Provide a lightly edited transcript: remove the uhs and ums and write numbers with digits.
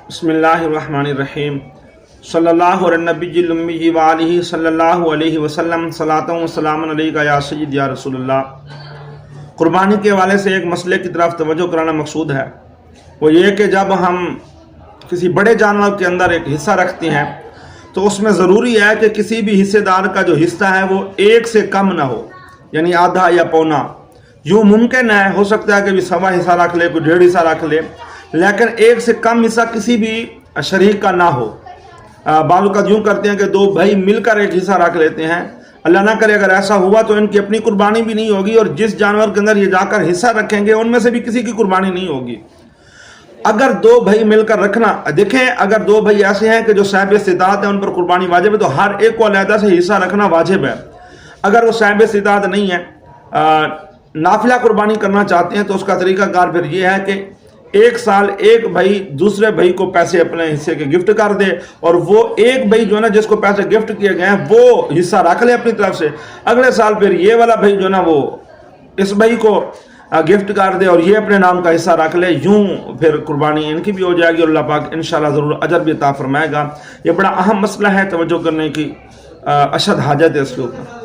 بسم اللہ الرحمن الرحیم صلی اللہ علی النبی الأمی وآلہ صلی اللہ علیہ وسلم صلاۃ و سلام علیکہ یا سید یا رسول اللہ۔ قربانی کے حوالے سے ایک مسئلے کی طرف توجہ کرانا مقصود ہے، وہ یہ کہ جب ہم کسی بڑے جانور کے اندر ایک حصہ رکھتے ہیں تو اس میں ضروری ہے کہ کسی بھی حصے دار کا جو حصہ ہے وہ ایک سے کم نہ ہو، یعنی آدھا یا پونا۔ یوں ممکن ہے، ہو سکتا ہے کہ بھی سوا حصہ رکھ لے، کوئی ڈیڑھ حصہ رکھ لے، لیکن ایک سے کم حصہ کسی بھی شریک کا نہ ہو۔ بعض اوقات یوں کرتے ہیں کہ دو بھائی مل کر ایک حصہ رکھ لیتے ہیں، اللہ نہ کرے اگر ایسا ہوا تو ان کی اپنی قربانی بھی نہیں ہوگی، اور جس جانور کے اندر یہ جا کر حصہ رکھیں گے ان میں سے بھی کسی کی قربانی نہیں ہوگی۔ اگر دو بھائی مل کر رکھنا، دیکھیں اگر دو بھائی ایسے ہیں کہ جو صاحب استطاعت ہیں، ان پر قربانی واجب ہے، تو ہر ایک کو علیحدہ سے حصہ رکھنا واجب ہے۔ اگر وہ صاحب استطاعت نہیں ہے، نافلہ قربانی کرنا چاہتے ہیں، تو اس کا طریقہ کار پھر یہ ہے کہ ایک سال ایک بھائی دوسرے بھائی کو پیسے اپنے حصے کے گفٹ کر دے، اور وہ ایک بھائی جو ہے نا جس کو پیسے گفٹ کیے گئے ہیں وہ حصہ رکھ لے اپنی طرف سے، اگلے سال پھر یہ والا بھائی جو ہے نا وہ اس بھائی کو گفٹ کر دے اور یہ اپنے نام کا حصہ رکھ لے۔ یوں پھر قربانی ان کی بھی ہو جائے گی، اور اللہ پاک انشاءاللہ ضرور اجر بھی عطا فرمائے گا۔ یہ بڑا اہم مسئلہ ہے، توجہ کرنے کی اشد حاجت ہے اس کے اوپر۔